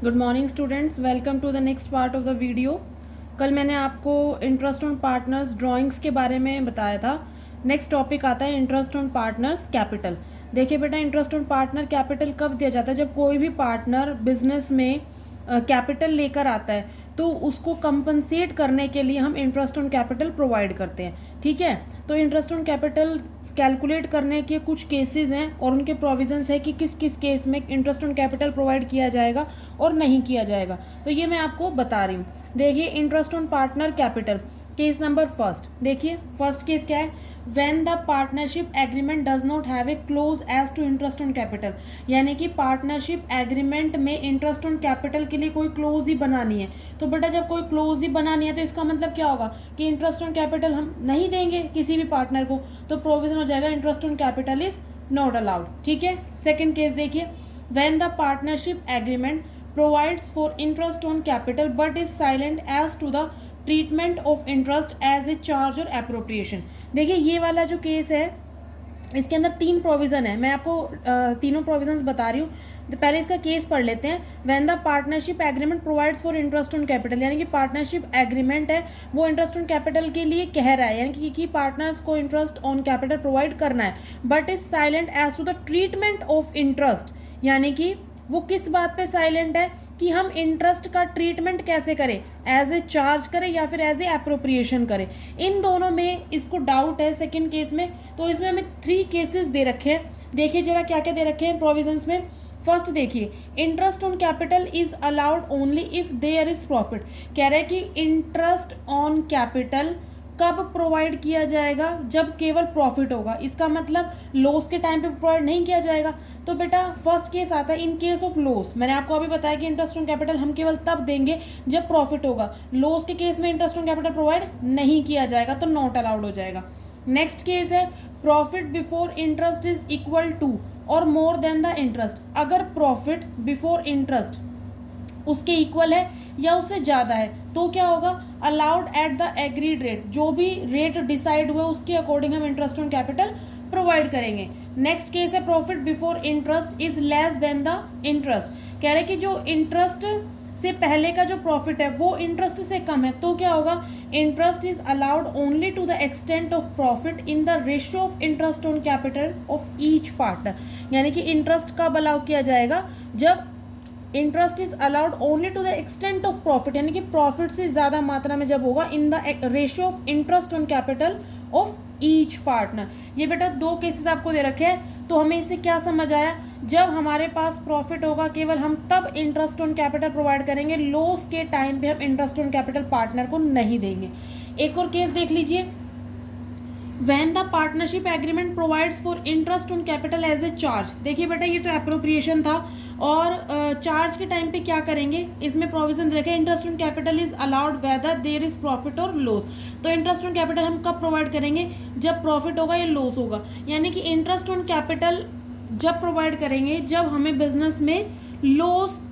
Good morning students, welcome to the next part of the video. कल मैंने आपको interest on partners drawings के बारे में बताया था। नेक्स्ट टॉपिक आता है इंटरेस्ट ऑन पार्टनर्स कैपिटल। देखिए बेटा, इंटरेस्ट ऑन पार्टनर कैपिटल कब दिया जाता है? जब कोई भी पार्टनर बिजनेस में कैपिटल लेकर आता है तो उसको कंपनसेट करने के लिए हम इंटरेस्ट ऑन कैपिटल प्रोवाइड करते हैं। ठीक है, तो इंटरेस्ट ऑन कैपिटल कैलकुलेट करने के कुछ केसेस हैं और उनके प्रोविजंस है कि किस किस केस में इंटरेस्ट ऑन कैपिटल प्रोवाइड किया जाएगा और नहीं किया जाएगा। तो ये मैं आपको बता रही हूँ। देखिए, interest on partner capital case number first. देखिए फर्स्ट केस क्या है? When the partnership agreement does not have a clause as to interest on capital, यानी कि पार्टनरशिप एग्रीमेंट में इंटरेस्ट ऑन कैपिटल के लिए कोई क्लोज ही बनानी है। तो बेटा जब कोई क्लोज ही बनानी है तो इसका मतलब क्या होगा कि इंटरेस्ट ऑन कैपिटल हम नहीं देंगे किसी भी पार्टनर को, तो प्रोविजन हो जाएगा interest on capital is not allowed. ठीक है, सेकेंड केस देखिए, when the partnership agreement provides for interest on capital but is silent as to the treatment of interest as a charge और appropriation. देखिए ये वाला जो केस है इसके अंदर तीन प्रोविज़न है, मैं आपको तीनों प्रोविजंस बता रही हूँ। तो पहले इसका केस पढ़ लेते हैं। When the partnership agreement provides for interest on capital, यानी कि पार्टनरशिप एग्रीमेंट है वो इंटरेस्ट ऑन कैपिटल के लिए कह रहा है, यानी कि पार्टनर्स को इंटरेस्ट ऑन कैपिटल प्रोवाइड करना है, but is silent as to the treatment of interest, यानी कि वो किस बात पे साइलेंट है कि हम इंटरेस्ट का ट्रीटमेंट कैसे करें, एज ए चार्ज करें या फिर एज ए एप्रोप्रिएशन करें। इन दोनों में इसको डाउट है सेकंड केस में। तो इसमें हमें 3 केसेस दे रखे हैं। देखिए जरा क्या क्या दे रखे हैं प्रोविजंस में। फर्स्ट देखिए, interest on capital is allowed only if there is profit. कह रहे हैं कि इंटरेस्ट ऑन कैपिटल कब प्रोवाइड किया जाएगा? जब केवल प्रॉफिट होगा। इसका मतलब लॉस के टाइम पे प्रोवाइड नहीं किया जाएगा। तो बेटा फर्स्ट केस आता है इन केस ऑफ लॉस। मैंने आपको अभी बताया कि इंटरेस्ट ऑन कैपिटल हम केवल तब देंगे जब प्रॉफिट होगा। लॉस के केस में इंटरेस्ट ऑन कैपिटल प्रोवाइड नहीं किया जाएगा तो नॉट अलाउड हो जाएगा। नेक्स्ट केस है profit before interest is equal to और मोर देन द इंटरेस्ट। अगर प्रॉफिट बिफोर इंटरेस्ट उसके इक्वल है या उससे ज़्यादा है तो क्या होगा? Allowed at the agreed rate, जो भी रेट डिसाइड हुआ उसके अकॉर्डिंग हम इंटरेस्ट ऑन कैपिटल प्रोवाइड करेंगे। नेक्स्ट केस है profit before interest is less than the interest. कह रहे कि जो इंटरेस्ट से पहले का जो प्रॉफिट है वो इंटरेस्ट से कम है तो क्या होगा? Interest is allowed only to the extent of profit in the ratio of interest on capital of each partner. यानी कि इंटरेस्ट कब अलाउ किया जाएगा? जब interest is allowed only to the extent of profit, यानी कि प्रॉफिट से ज़्यादा मात्रा में जब होगा in the ratio of interest on capital of each partner. ये बेटा 2 केसेस आपको दे रखे हैं। तो हमें इससे क्या समझ आया? जब हमारे पास प्रॉफिट होगा केवल हम तब इंटरेस्ट ऑन कैपिटल प्रोवाइड करेंगे, लॉस के टाइम पे हम इंटरेस्ट ऑन कैपिटल पार्टनर को नहीं देंगे। एक और केस देख लीजिए, When the partnership agreement provides for interest on capital as a charge। देखिए बेटा ये तो एप्रोप्रिएशन था और चार्ज के टाइम पे क्या करेंगे? इसमें प्रोविजन रखे interest on capital is allowed whether there is profit और लॉस। तो इंटरेस्ट ऑन कैपिटल हम कब प्रोवाइड करेंगे? जब प्रॉफिट होगा या लॉस होगा। यानी कि इंटरेस्ट ऑन कैपिटल जब प्रोवाइड करेंगे जब हमें बिजनेस में लॉस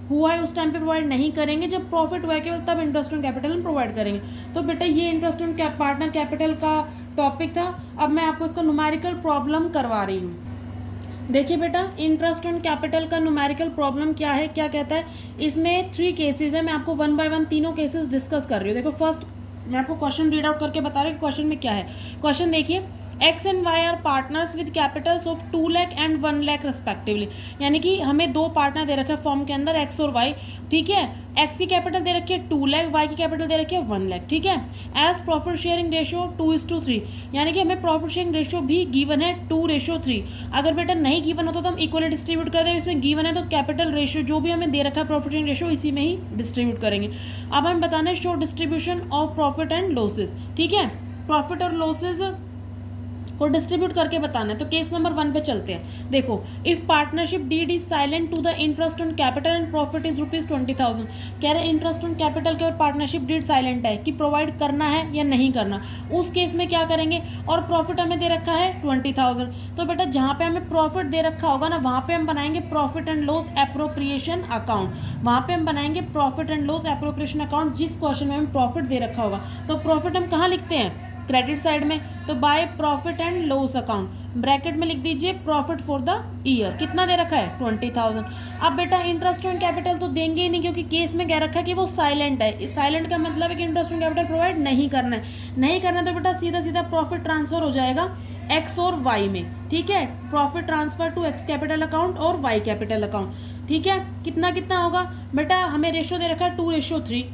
हुआ है उस टाइम पे प्रोवाइड नहीं करेंगे। जब प्रॉफिट हुआ है केवल तब इंटरेस्ट ऑन कैपिटल हम प्रोवाइड करेंगे। तो बेटा ये इंटरेस्ट ऑन पार्टनर कैपिटल का टॉपिक था। अब मैं आपको इसका न्यूमेरिकल प्रॉब्लम करवा रही हूँ। देखिए बेटा, इंटरेस्ट ऑन कैपिटल का न्यूमेरिकल प्रॉब्लम क्या है, क्या कहता है? इसमें 3 केसेस है। मैं आपको 1 बाय 1 तीनों केसेस डिस्कस कर रही हूँ। देखो फर्स्ट मैं आपको क्वेश्चन रीड आउट करके बता रही हूँ कि क्वेश्चन में क्या है। क्वेश्चन देखिए, X and Y are partners with capitals of 2 lakh and 1 lakh respectively. यानी कि हमें 2 पार्टनर दे रखे हैं फॉर्म के अंदर X और Y। ठीक है, X की कैपिटल दे रखी है 2 लाख, Y की कैपिटल दे रखी है 1 लाख। ठीक है, एज प्रॉफिट शेयरिंग रेशियो 2:3, यानी कि हमें प्रॉफिट शेयरिंग रेशियो भी गिवन है 2:3। अगर बेटा नहीं गिवन होता तो हम इक्वली डिस्ट्रीब्यूट कर दें। इसमें गिवन है तो कैपिटल रेशियो जो भी हमें दे रखा है प्रॉफिट शेयरिंग रेशियो इसी में ही डिस्ट्रीब्यूट करेंगे। अब हम बताना है show distribution of profit and losses. ठीक है, प्रॉफिट और लॉसेज को डिस्ट्रीब्यूट करके बताना है। तो केस नंबर 1 पे चलते हैं। देखो, if partnership deed is silent to the interest on capital and profit is ₹20,000। कह रहे इंटरेस्ट ऑन कैपिटल के और पार्टनरशिप डीड साइलेंट है कि प्रोवाइड करना है या नहीं करना। उस केस में क्या करेंगे? और प्रॉफिट हमें दे रखा है 20,000। तो बेटा जहाँ पे हमें प्रॉफिट दे रखा होगा ना वहाँ पे हम बनाएंगे profit and loss appropriation account. वहाँ पे हम बनाएंगे profit and loss appropriation account जिस क्वेश्चन में हमें प्रॉफिट दे रखा होगा। तो प्रॉफिट हम कहाँ लिखते हैं? क्रेडिट साइड में। तो by profit and loss account bracket में लिख दीजिए प्रॉफिट फॉर द ईयर, कितना दे रखा है 20,000। अब बेटा इंटरेस्ट ऑन कैपिटल तो देंगे ही नहीं, क्योंकि केस में कह रखा है कि वो साइलेंट है। साइलेंट का मतलब है कि इंटरेस्ट ऑन कैपिटल प्रोवाइड नहीं करना है। नहीं करना तो बेटा सीधा सीधा प्रॉफिट ट्रांसफर हो जाएगा एक्स और वाई में, ठीक है। Profit transfer to X capital account और वाई कैपिटल अकाउंट, ठीक है। कितना कितना होगा बेटा, हमें रेशो दे रखा है 2:3,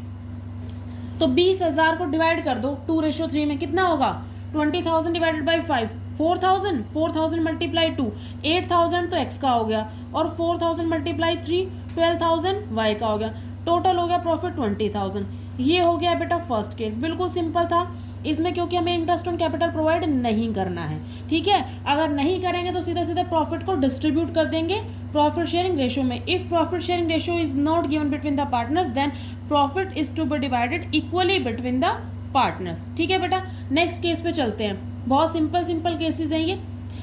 तो 20,000 को डिवाइड कर दो 2:3 में, कितना होगा 20,000 डिवाइडेड बाई 5 4,000, 4,000 मल्टीप्लाई 2 8,000 तो एक्स का हो गया, और 4,000 मल्टीप्लाई 3 12,000 वाई का हो गया। टोटल हो गया प्रॉफिट 20,000। ये हो गया बेटा फर्स्ट केस, बिल्कुल सिंपल था इसमें, क्योंकि हमें इंटरेस्ट ऑन कैपिटल प्रोवाइड नहीं करना है, ठीक है। अगर नहीं करेंगे तो सीधा सीधा प्रॉफिट को डिस्ट्रीब्यूट कर देंगे प्रॉफिट शेयरिंग रेशो में। If profit sharing ratio is not given between the partners then profit is to be divided equally between the partners, ठीक है बेटा। नेक्स्ट केस पे चलते हैं, बहुत सिंपल केसेस हैं ये।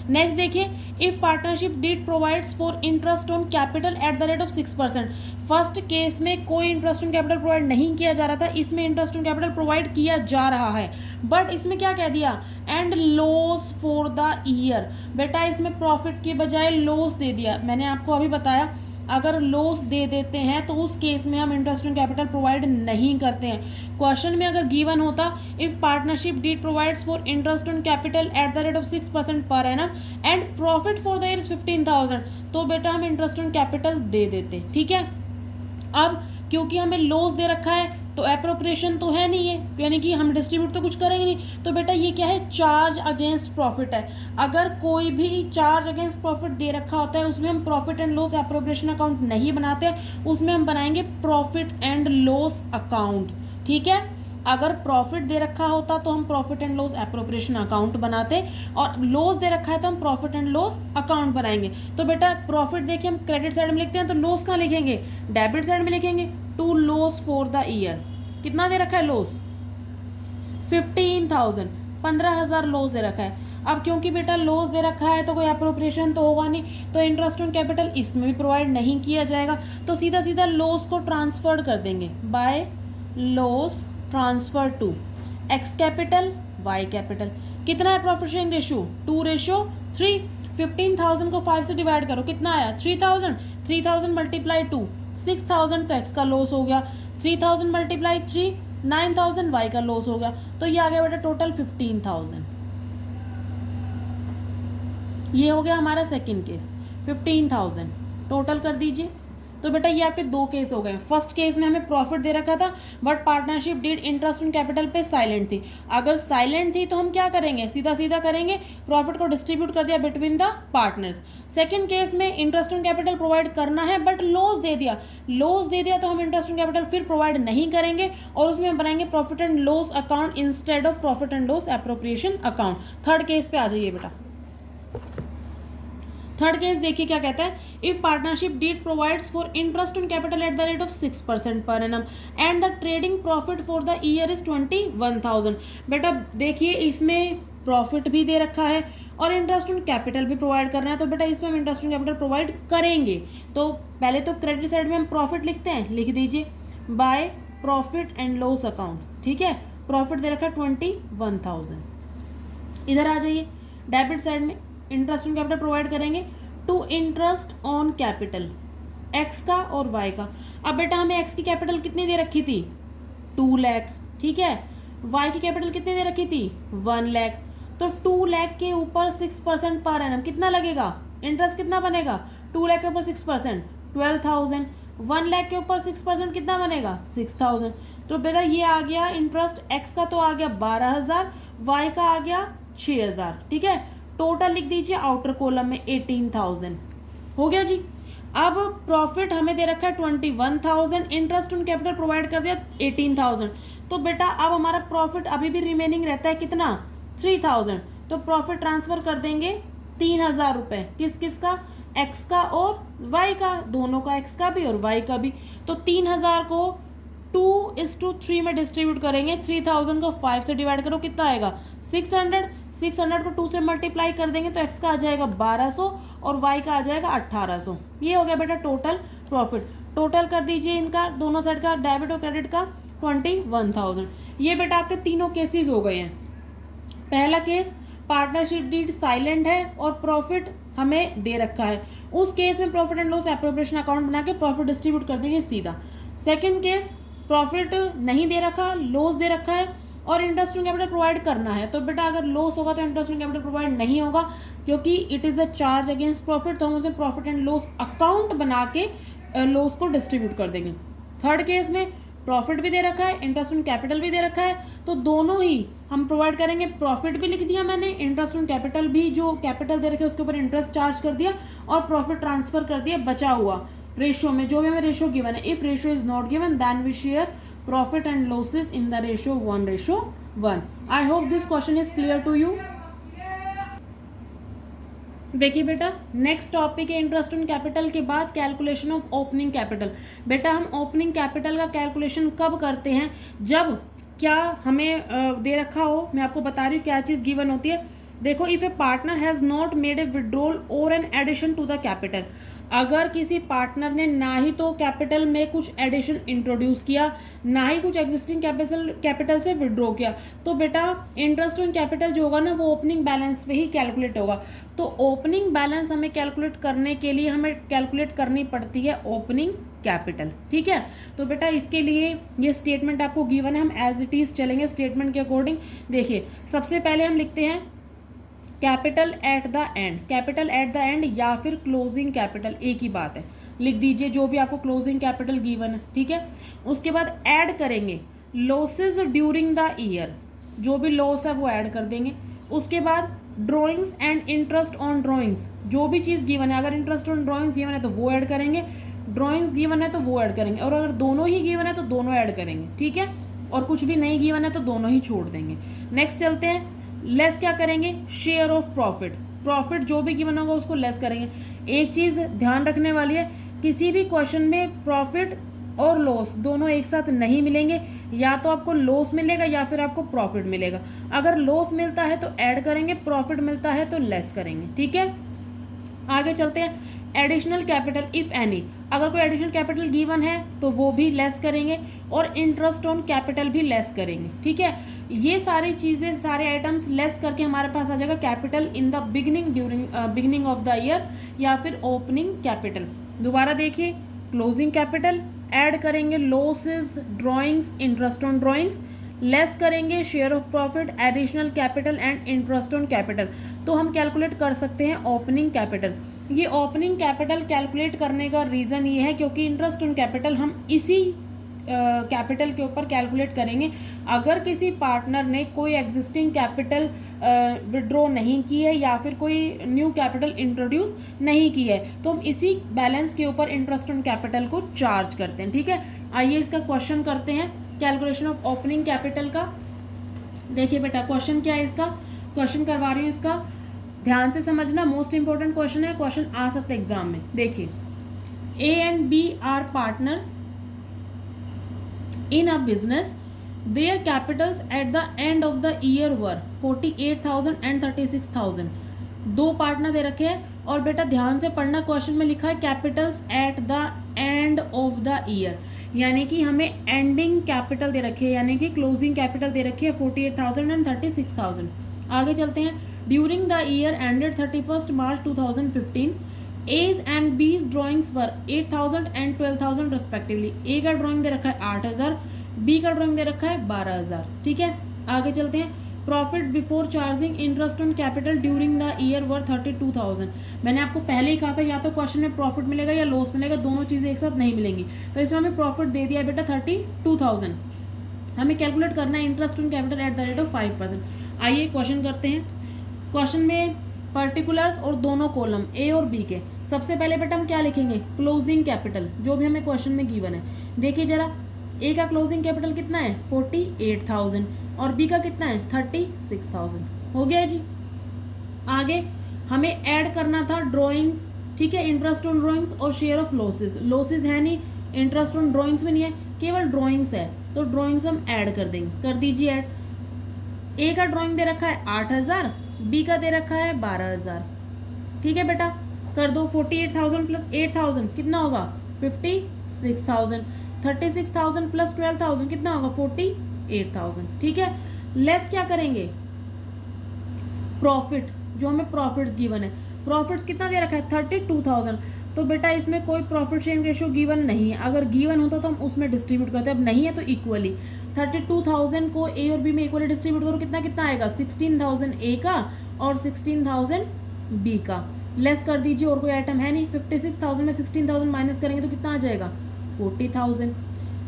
नेक्स्ट देखिए, if partnership deed provides for interest on capital at the rate of 6%। First case में कोई इंटरेस्ट ऑन कैपिटल प्रोवाइड नहीं किया जा रहा था, इसमें इंटरेस्ट ऑन कैपिटल प्रोवाइड किया जा रहा है, बट इसमें क्या कह दिया, and loss for the year. बेटा इसमें प्रॉफिट के बजाय लॉस दे दिया। मैंने आपको अभी बताया अगर लॉस दे देते हैं तो उस केस में हम इंटरेस्ट ऑन कैपिटल प्रोवाइड नहीं करते हैं। क्वेश्चन में अगर गिवन होता if partnership deed provides for interest on capital at the rate of 6% per annum and profit for the year 15,000, तो बेटा हम इंटरेस्ट ऑन कैपिटल दे देते, ठीक है। अब क्योंकि हमें लॉस दे रखा है तो एप्रोप्रिएशन तो है नहीं है, यानी कि हम डिस्ट्रीब्यूट तो कुछ करेंगे नहीं, तो बेटा ये क्या है, चार्ज अगेंस्ट प्रॉफिट है। अगर कोई भी चार्ज अगेंस्ट प्रॉफिट दे रखा होता है उसमें हम profit and loss appropriation account नहीं बनाते, उसमें हम बनाएंगे प्रॉफिट एंड लॉस अकाउंट, ठीक है। अगर प्रॉफिट दे रखा होता तो हम profit and loss appropriation account बनाते, और लॉस दे रखा है तो हम प्रॉफिट एंड लॉस अकाउंट बनाएंगे। तो बेटा प्रॉफिट देखिए हम क्रेडिट साइड में लिखते हैं, तो लॉस कहाँ लिखेंगे, डेबिट साइड में लिखेंगे, to loss for the year. कितना दे रखा है लॉस 15,000, 15,000 लॉस दे रखा है। अब क्योंकि बेटा लॉस दे रखा है तो कोई अप्रोप्रिएशन तो होगा नहीं, तो इंटरेस्ट ऑन कैपिटल इसमें भी प्रोवाइड नहीं किया जाएगा, तो सीधा सीधा लॉस को ट्रांसफर कर देंगे by loss transfer to X capital Y capital. कितना है प्रॉफिट शेयरिंग रेशियो 2:3। 15,000 को 5 से डिवाइड करो, कितना आया 3,000, 3,000 मल्टीप्लाई 2 6,000 तो एक्स का लॉस हो गया, 3,000 मल्टीप्लाई 3 9,000 वाई का लॉस हो गया, तो ये आ गया बेटा टोटल 15,000। ये हो गया हमारा सेकंड केस 15,000 टोटल कर दीजिए। तो बेटा ये आपके दो केस हो गए। फर्स्ट केस में हमें प्रॉफिट दे रखा था but partnership deed interest on capital पे साइलेंट थी। अगर साइलेंट थी तो हम क्या करेंगे, सीधा सीधा करेंगे, प्रॉफिट को डिस्ट्रीब्यूट कर दिया between the partners. Second case में इंटरेस्ट ऑन कैपिटल प्रोवाइड करना है बट लॉस दे दिया, लॉस दे दिया तो हम इंटरेस्ट ऑन कैपिटल फिर प्रोवाइड नहीं करेंगे और उसमें हम बनाएंगे profit and loss account instead of profit and loss appropriation account. Third case पे आ जाइए बेटा। थर्ड केस देखिए क्या कहता है, if partnership deed provides for interest on capital at the rate of 6% per annum and the trading profit for the year is 21,000। बेटा देखिए इसमें प्रॉफिट भी दे रखा है और इंटरेस्ट ऑन कैपिटल भी प्रोवाइड करना है, तो बेटा इसमें हम इंटरेस्ट ऑन कैपिटल प्रोवाइड करेंगे। तो पहले तो क्रेडिट साइड में हम प्रॉफिट लिखते हैं, लिख दीजिए by profit and loss account, ठीक है। प्रॉफिट दे रखा है 21,000। इधर आ जाइए डेबिट साइड में इंटरेस्ट ऑन कैपिटल प्रोवाइड करेंगे to interest on capital X का और वाई का। अब बेटा हमें एक्स की कैपिटल कितनी दे रखी थी 2 लाख, ठीक है। वाई की कैपिटल कितनी दे रखी थी 1 लाख। तो 2 लाख के ऊपर 6% पर एनम कितना लगेगा, इंटरेस्ट कितना बनेगा, 2 लाख के ऊपर 6% 12,000, 1 लाख के ऊपर 6% कितना बनेगा 6,000। तो बेटा ये आ गया इंटरेस्ट एक्स का तो आ गया 12,000, वाई का आ गया 6,000, ठीक है। टोटल लिख दीजिए आउटर कॉलम में 18,000 हो गया जी। अब प्रॉफिट हमें दे रखा है 21,000, इंटरेस्ट ऑन कैपिटल प्रोवाइड कर दिया 18,000। तो बेटा अब हमारा प्रॉफिट अभी भी रिमेनिंग रहता है कितना 3,000। तो प्रॉफिट ट्रांसफर कर देंगे 3,000 रुपये, किस किस का, एक्स का और वाई का, दोनों का, एक्स का भी और वाई का भी। तो 3,000 को 2:3 में डिस्ट्रीब्यूट करेंगे, 3,000 को 5 से डिवाइड करो कितना आएगा 600, 600 को 2 से मल्टीप्लाई कर देंगे तो एक्स का आ जाएगा 1,200 और वाई का आ जाएगा 1,800। ये हो गया बेटा टोटल प्रॉफिट। टोटल कर दीजिए इनका दोनों साइड का, डेबिट और क्रेडिट का 21,000। ये बेटा आपके तीनों केसेस हो गए हैं। पहला केस पार्टनरशिप डीड साइलेंट है और प्रॉफिट हमें दे रखा है, उस केस में profit and loss appropriation account बना के प्रॉफिट डिस्ट्रीब्यूट कर देंगे सीधा। सेकंड केस, प्रॉफिट नहीं दे रखा, लॉस दे रखा है और इंटरेस्ट ऑन कैपिटल प्रोवाइड करना है, तो बेटा अगर लॉस होगा तो इंटरेस्ट ऑन कैपिटल प्रोवाइड नहीं होगा, क्योंकि it is a charge against profit, तो हम उसे प्रॉफिट एंड लॉस अकाउंट बना के लॉस को डिस्ट्रीब्यूट कर देंगे। थर्ड केस में प्रॉफिट भी दे रखा है, इंटरेस्ट ऑन कैपिटल भी दे रखा है, तो दोनों ही हम प्रोवाइड करेंगे। प्रॉफिट भी लिख दिया मैंने, इंटरेस्ट ऑन कैपिटल भी, जो कैपिटल दे रखे उसके ऊपर इंटरेस्ट चार्ज कर दिया और प्रॉफिट ट्रांसफर कर दिया बचा हुआ रेशियो में, जो भी हमें रेशियो गिवन है। If ratio is not given then we share profit and losses in the ratio 1:1। I hope this question is clear to you. देखिए बेटा, नेक्स्ट टॉपिक है इंटरेस्ट ऑन कैपिटल के बाद कैलकुलेशन ऑफ ओपनिंग कैपिटल। बेटा हम opening capital का calculation कब करते हैं, जब क्या हमें दे रखा हो। मैं आपको बता रही हूँ क्या चीज़ गिवन होती है। देखो, if a partner has not made a withdrawal और an addition to the capital, अगर किसी पार्टनर ने ना ही तो कैपिटल में कुछ एडिशन इंट्रोड्यूस किया, ना ही कुछ एग्जिस्टिंग कैपिटल से विड्रॉ किया, तो बेटा इंटरेस्ट ऑन कैपिटल जो होगा ना वो ओपनिंग बैलेंस पे ही कैलकुलेट होगा। तो ओपनिंग बैलेंस हमें कैलकुलेट करने के लिए हमें कैलकुलेट करनी पड़ती है ओपनिंग कैपिटल, ठीक है। तो बेटा इसके लिए ये स्टेटमेंट आपको गिवन है, हम एज इट इज़ चलेंगे स्टेटमेंट के अकॉर्डिंग। देखिए, सबसे पहले हम लिखते हैं capital at the end, capital at the end या फिर क्लोजिंग कैपिटल, एक ही बात है, लिख दीजिए जो भी आपको क्लोजिंग कैपिटल गिवन है, ठीक है। उसके बाद ऐड करेंगे लॉसेस ड्यूरिंग द ईयर, जो भी लॉस है वो ऐड कर देंगे। उसके बाद drawings and interest on drawings, जो भी चीज़ गिवन है, अगर इंटरेस्ट ऑन ड्राइंग्स गिवन है तो वो ऐड करेंगे, ड्राइंग्स गिवन है तो वो ऐड करेंगे, और अगर दोनों ही गिवन है तो दोनों ऐड करेंगे, ठीक है। और कुछ भी नहीं गिवन है तो दोनों ही छोड़ देंगे। नेक्स्ट चलते हैं, लेस क्या करेंगे, शेयर ऑफ प्रॉफिट, प्रॉफिट जो भी गिवन होगा उसको लेस करेंगे। एक चीज़ ध्यान रखने वाली है, किसी भी क्वेश्चन में प्रॉफिट और लॉस दोनों एक साथ नहीं मिलेंगे, या तो आपको लॉस मिलेगा या फिर आपको प्रॉफिट मिलेगा। अगर लॉस मिलता है तो ऐड करेंगे, प्रॉफिट मिलता है तो लेस करेंगे, ठीक है। आगे चलते हैं, एडिशनल कैपिटल इफ एनी, अगर कोई एडिशनल कैपिटल गिवन है तो वो भी लेस करेंगे, और इंटरेस्ट ऑन कैपिटल भी लेस करेंगे, ठीक है। ये सारी चीज़ें, सारे आइटम्स लेस करके हमारे पास आ जाएगा capital in the beginning, during beginning of the year, या फिर ओपनिंग कैपिटल। दोबारा देखिए, क्लोजिंग कैपिटल, ऐड करेंगे losses, drawings, interest on drawings, less करेंगे share of profit, additional capital and interest on capital, तो हम कैलकुलेट कर सकते हैं ओपनिंग कैपिटल। ये ओपनिंग कैपिटल कैलकुलेट करने का रीज़न ये है क्योंकि इंटरेस्ट ऑन कैपिटल हम इसी कैपिटल के ऊपर कैलकुलेट करेंगे। अगर किसी पार्टनर ने कोई एग्जिस्टिंग कैपिटल विड्रॉ नहीं की है या फिर कोई न्यू कैपिटल इंट्रोड्यूस नहीं की है, तो हम इसी बैलेंस के ऊपर इंटरेस्ट ऑन कैपिटल को चार्ज करते हैं, ठीक है। आइए इसका क्वेश्चन करते हैं, कैलकुलेशन ऑफ ओपनिंग कैपिटल का। देखिए बेटा, क्वेश्चन क्या है इसका, क्वेश्चन करवा रही हूँ इसका, ध्यान से समझना, मोस्ट इंपॉर्टेंट क्वेश्चन है, क्वेश्चन आ सकता है एग्जाम में। देखिए, A and B are partners in a business, their capitals at the end of the year were 48,000 and 36,000। दो पार्टनर दे रखे हैं, और बेटा ध्यान से पढ़ना, क्वेश्चन में लिखा है Capitals at the end of the year, यानी कि हमें एंडिंग कैपिटल दे रखी है, यानी कि क्लोजिंग कैपिटल दे रखी है 48,000 एंड 36,000। आगे चलते हैं, during the year ended 31 March 2015, A's and B's drawings were 8,000 and 12,000 respectively। A का ड्राइंग दे रखा है 8,000, B का ड्राइंग दे रखा है 12,000, ठीक है। आगे चलते हैं, profit before charging interest on capital during the year वर 32,000। मैंने आपको पहले ही कहा था या तो क्वेश्चन में प्रॉफिट मिलेगा या लॉस मिलेगा, दोनों चीज़ें एक साथ नहीं मिलेंगी, तो इसमें हमें प्रॉफिट दे दिया है बेटा 32,000। हमें कैलकुलेट करना है interest on capital at the rate of 5%। आइए क्वेश्चन करते हैं। क्वेश्चन में पर्टिकुलर्स और दोनों कॉलम ए और बी के, सबसे पहले बेटा हम क्या लिखेंगे, क्लोजिंग कैपिटल, जो भी हमें क्वेश्चन में गिवन है। देखिए जरा, ए का क्लोजिंग कैपिटल कितना है 48,000 और बी का कितना है 36,000, हो गया जी। आगे हमें ऐड करना था ड्राइंग्स, ठीक है, इंटरेस्ट ऑन ड्राइंग्स और शेयर ऑफ लॉसेस। लॉसेस है नहीं, इंटरेस्ट ऑन ड्राइंग्स में नहीं है, केवल ड्राइंग्स है, तो ड्राइंग्स हम ऐड कर देंगे, कर दीजिए ऐड। ए का ड्राइंग दे रखा है 8,000, बी का दे रखा है 12,000, ठीक है बेटा, कर दो। 48,000 प्लस 8,000 कितना होगा 56,000, 36,000 प्लस 12,000 कितना होगा 48,000, ठीक है। लेस क्या करेंगे, प्रॉफिट, जो हमें प्रॉफिट्स गिवन है, प्रॉफिट्स कितना दे रखा है 32,000, तो बेटा इसमें कोई प्रॉफिट शेयरिंग रेशियो गिवन नहीं है। अगर गिवन होता तो हम उसमें डिस्ट्रीब्यूट करते, अब नहीं है तो इक्वली 32,000 को ए और बी में इक्वली डिस्ट्रीब्यूट करो, कितना कितना आएगा 16,000 ए का और 16,000 बी का। लेस कर दीजिए, और कोई आइटम है नहीं। 56,000 में 16,000 माइनस करेंगे तो कितना आ जाएगा 40,000।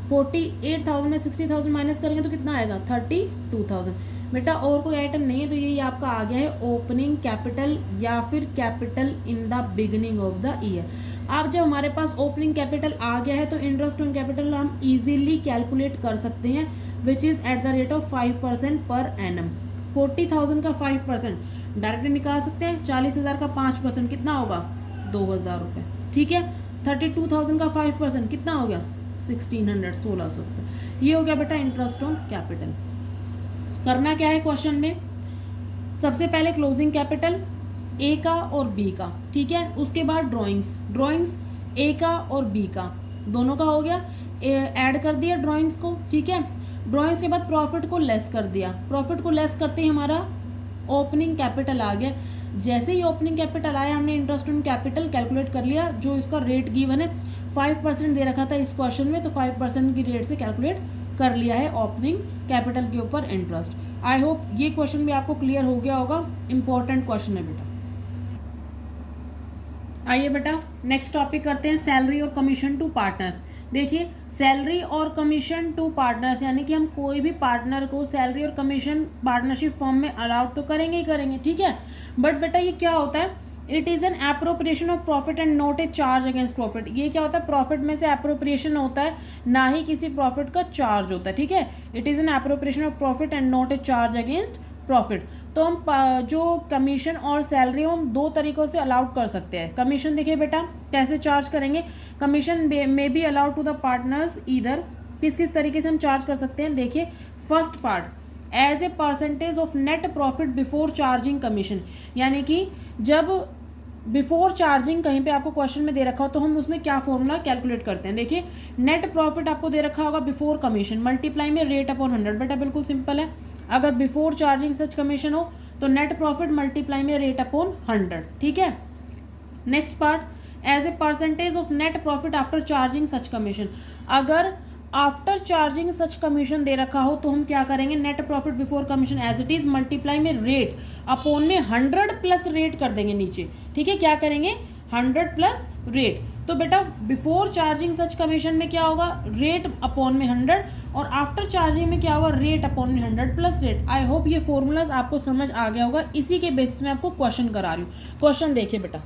48,000 में 60,000 माइनस करेंगे तो कितना आएगा 32,000। बेटा और कोई आइटम नहीं है, तो यही आपका आ गया है ओपनिंग कैपिटल या फिर capital in the beginning of the year. अब जब हमारे पास ओपनिंग कैपिटल आ गया है तो इंटरेस्ट ऑन कैपिटल हम इजीली कैलकुलेट कर सकते हैं, which is eight the rate of 5% per annum. 40,000 का 5% डायरेक्टली निकाल सकते हैं। 40,000 का 5% कितना होगा 2,000 रुपये, ठीक है। 32,000 का 5% कितना हो गया 1,600, 1,600 रुपये। ये हो गया बेटा इंटरेस्ट ऑन कैपिटल। करना क्या है क्वेश्चन में, सबसे पहले क्लोजिंग कैपिटल ए का और बी का, ठीक है। उसके बाद ड्राइंग्स ए का और बी का दोनों का हो गया, ऐड कर दिया ड्राइंग्स को, ठीक है। ड्राइंग्स के बाद प्रॉफिट को लेस कर दिया, प्रॉफिट को लेस करते ही हमारा ओपनिंग कैपिटल आ गया। जैसे ही ओपनिंग कैपिटल आया हमने इंटरेस्ट ऑन कैपिटल कैलकुलेट कर लिया, जो इसका रेट गिवन है 5% दे रखा था इस क्वेश्चन में, तो 5% की रेट से कैलकुलेट कर लिया है ओपनिंग कैपिटल के ऊपर इंटरेस्ट। आई होप ये क्वेश्चन भी आपको क्लियर हो गया होगा, इंपॉर्टेंट क्वेश्चन है बेटा। आइए बेटा नेक्स्ट टॉपिक करते हैं, सैलरी और कमीशन टू पार्टनर्स। देखिए सैलरी और कमीशन टू पार्टनर्स, यानी कि हम कोई भी पार्टनर को सैलरी और कमीशन पार्टनरशिप फॉर्म में अलाउड तो करेंगे ही करेंगे, ठीक है। बट बेटा ये क्या होता है, it is an appropriation of profit and not a charge against profit. ये क्या होता है, प्रॉफिट में से एप्रोप्रिएशन होता है, ना ही किसी प्रॉफिट का चार्ज होता है, ठीक है। It is an appropriation of profit and not a charge against profit. तो हम जो कमीशन और सैलरी हम दो तरीक़ों से अलाउड कर सकते हैं। कमीशन देखिए बेटा कैसे चार्ज करेंगे, commission may be allowed to the partners either, किस किस तरीके से हम चार्ज कर सकते हैं। देखिए first part as a percentage of net profit before charging commission, यानी कि जब बिफोर चार्जिंग कहीं पे आपको क्वेश्चन में दे रखा हो तो हम उसमें क्या फॉर्मूला कैलकुलेट करते हैं। देखिए नेट प्रॉफिट आपको दे रखा होगा बिफोर कमीशन, मल्टीप्लाई में रेट अपॉन 100। बेटा बिल्कुल सिंपल है, अगर बिफोर चार्जिंग सच कमीशन हो तो नेट प्रॉफिट मल्टीप्लाई में रेट अपॉन 100, ठीक है। Next part as a percentage of net profit after charging such commission, अगर आफ्टर चार्जिंग सच कमीशन दे रखा हो तो हम क्या करेंगे, net profit before commission as it is multiply में रेट अपॉन में 100 प्लस रेट कर देंगे नीचे, ठीक है। क्या करेंगे 100 प्लस रेट। तो बेटा बिफोर चार्जिंग सच कमीशन में क्या होगा, रेट अपॉन में 100, और आफ्टर चार्जिंग में क्या होगा, रेट अपॉन में 100 प्लस रेट। आई होप ये फॉर्मूलाज आपको समझ आ गया होगा, इसी के बेसिस में आपको क्वेश्चन करा रही हूँ। क्वेश्चन देखिए बेटा,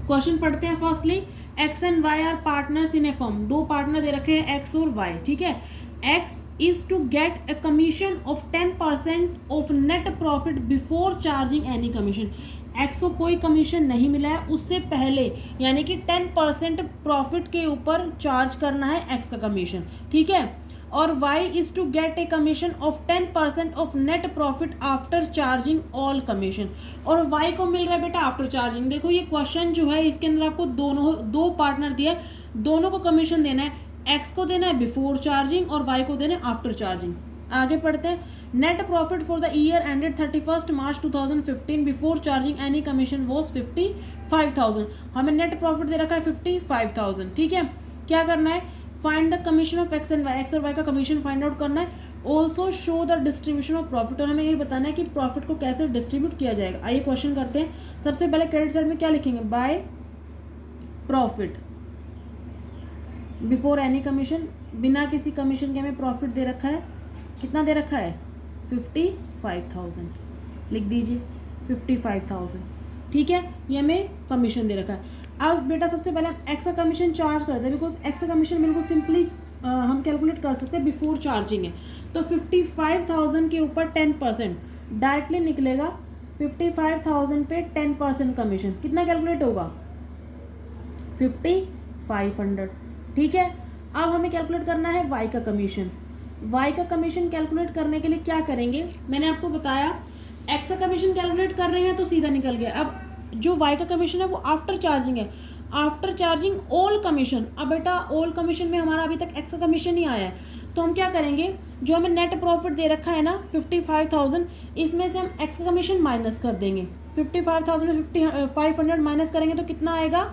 क्वेश्चन पढ़ते हैं। Firstly X and Y are partners in a firm, दो पार्टनर दे रखे हैं एक्स और वाई, ठीक है। X is to get a commission of 10% of net profit before charging any commission. X को कोई कमीशन नहीं मिला है उससे पहले, यानी कि 10% प्रॉफिट के ऊपर चार्ज करना है एक्स का कमीशन, ठीक है। और Y is to get a commission of 10% of net profit after charging all commission, और वाई को मिल रहा है बेटा आफ्टर चार्जिंग। देखो ये क्वेश्चन जो है इसके अंदर आपको दो पार्टनर दिया है, दोनों को कमीशन देना है, एक्स को देना है बिफोर चार्जिंग और वाई को देना है आफ्टर चार्जिंग। आगे पढ़ते हैं। Net profit for the year ended 31 March 2015 before charging any commission was 55,000। हमें नेट प्रॉफिट दे रखा है 55,000, ठीक है। क्या करना है, find the commission of X and Y, X और वाई का कमीशन फाइंड आउट करना है। Also show the distribution of profit, और हमें ये बताना है कि प्रॉफिट को कैसे डिस्ट्रीब्यूट किया जाएगा। आइए क्वेश्चन करते हैं। सबसे पहले क्रेडिट साइड में क्या लिखेंगे, by profit before any commission, बिना किसी कमीशन के हमें प्रॉफिट दे रखा है, कितना दे रखा है 55,000, लिख दीजिए 55,000, ठीक है। ये हमें कमीशन दे रखा है। अब बेटा सबसे पहले हम एक्स का कमीशन चार्ज करते हैं, बिकॉज एक्स का कमीशन बिल्कुल सिंपली हम कैलकुलेट कर सकते हैं, बिफोर चार्जिंग है। तो 55,000 के ऊपर 10% डायरेक्टली निकलेगा, 55,000 पे 10% कमीशन कितना कैलकुलेट होगा 5,500, ठीक है। अब हमें कैलकुलेट करना है वाई का कमीशन। वाई का कमीशन कैलकुलेट करने के लिए क्या करेंगे, मैंने आपको बताया एक्स का कमीशन कैलकुलेट कर रहे हैं तो सीधा निकल गया। अब जो वाई का कमीशन है वो आफ्टर चार्जिंग है, आफ्टर चार्जिंग ऑल कमीशन। अब बेटा ऑल कमीशन में हमारा अभी तक एक्स का कमीशन ही आया है, तो हम क्या करेंगे, जो हमें नेट प्रॉफिट दे रखा है ना 55,000, इसमें से हम एक्स का कमीशन माइनस कर देंगे। 55,000 में 500 माइनस करेंगे तो कितना आएगा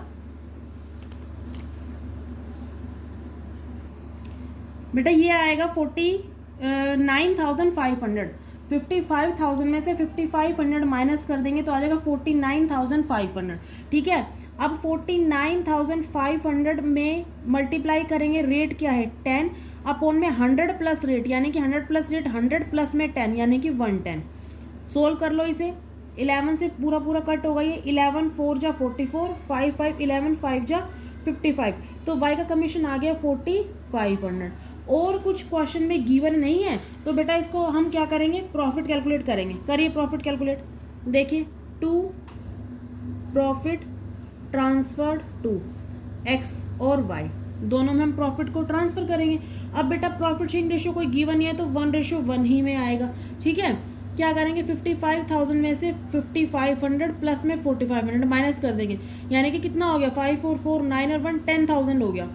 बेटा, ये आएगा 49,500। 55,000 में से 5,500 माइनस कर देंगे तो आ जाएगा 49,500। ठीक है, अब 49,500 में मल्टीप्लाई करेंगे, रेट क्या है 10 अपॉन में 100 प्लस रेट, यानी कि 100 प्लस रेट 100 प्लस में 10 यानी कि 110। सोल्व कर लो इसे, 11 से पूरा पूरा कट होगा ये, 11 4 जा 44, 5 5 11 5 जा 55, तो वाई का कमीशन आ गया 4,500। और कुछ क्वेश्चन में गिवन नहीं है तो बेटा इसको हम क्या करेंगे, प्रॉफिट कैलकुलेट करेंगे। करिए प्रॉफिट कैलकुलेट, देखिए to profit transferred to X और वाई, दोनों में हम प्रॉफिट को ट्रांसफर करेंगे। अब बेटा प्रॉफिट शेयरिंग रेशियो कोई गिवन नहीं है तो 1:1 ही में आएगा। ठीक है, क्या करेंगे 55,000 में से 5,500 प्लस में 4,500 माइनस कर देंगे, यानी कि कितना हो गया 5 4 4 9 और 1 10,000 हो गया।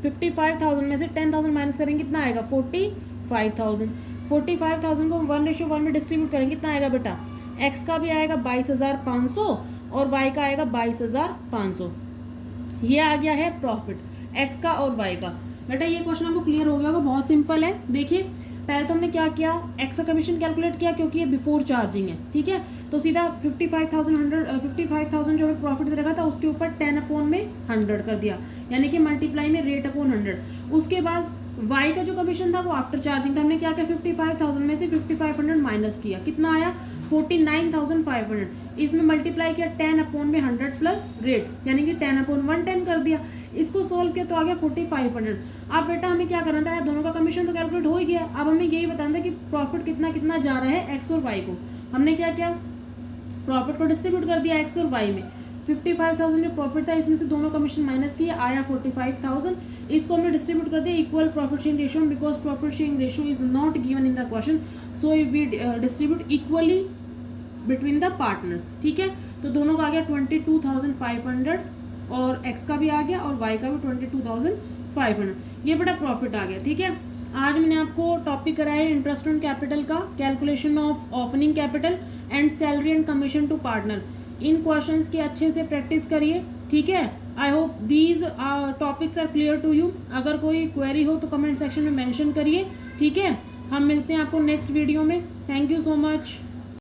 55,000 में से 10,000 माइनस करेंगे कितना आएगा 45,000। 45,000 को 1:1 में डिस्ट्रीब्यूट करेंगे कितना आएगा बेटा, एक्स का भी आएगा 22,500 और वाई का आएगा 22,500। ये आ गया है प्रॉफिट एक्स का और वाई का। बेटा ये क्वेश्चन आपको क्लियर हो गया होगा, बहुत सिंपल है। देखिए पहले तो हमने क्या किया, एक्स का कमीशन कैलकुलेट किया क्योंकि ये बिफोर चार्जिंग है। ठीक है, तो सीधा 55,000 जो हमें प्रॉफिट दे रखा था उसके ऊपर 10 अपॉन में 100 कर दिया, यानी कि मल्टीप्लाई में रेट अपॉन 100। उसके बाद वाई का जो कमीशन था वो आफ्टर चार्जिंग था, हमने क्या किया 55,000 में से 5,500 माइनस किया, कितना आया 49,500। इसमें मल्टीप्लाई किया 10 अपॉन में 100 प्लस रेट, यानी कि 10 अपॉन 110 कर दिया। इसको सोल्व किया तो आ गया 4,500। अब बेटा हमें क्या करना था, दोनों का कमीशन तो कैलकुलेट हो ही गया, अब हमें यही बताना था कि प्रॉफिट कितना कितना जा रहा है एक्स और वाई को। हमने क्या किया, प्रॉफिट को डिस्ट्रीब्यूट कर दिया एक्स और वाई में। 55,000 जो प्रॉफिट था इसमें से दोनों कमीशन माइनस किए, आया 45,000। इसको हमने डिस्ट्रीब्यूट कर दिया equal profit sharing ratio, because profit sharing ratio is not given in the question, so we distribute equally between the partners. ठीक है, तो दोनों का आ गया 22,500 और एक्स का भी आ गया और वाई का भी 22,500। ये बड़ा प्रॉफिट आ गया। ठीक है, आज मैंने आपको टॉपिक कराया है इंटरेस्ट ऑन कैपिटल का, calculation of opening capital and salary and commission to partner. इन क्वेश्चंस की अच्छे से प्रैक्टिस करिए। ठीक है, I hope these topics are clear to you. अगर कोई क्वेरी हो तो कमेंट सेक्शन में मेंशन करिए। ठीक है, हम मिलते हैं आपको नेक्स्ट वीडियो में। Thank you so much.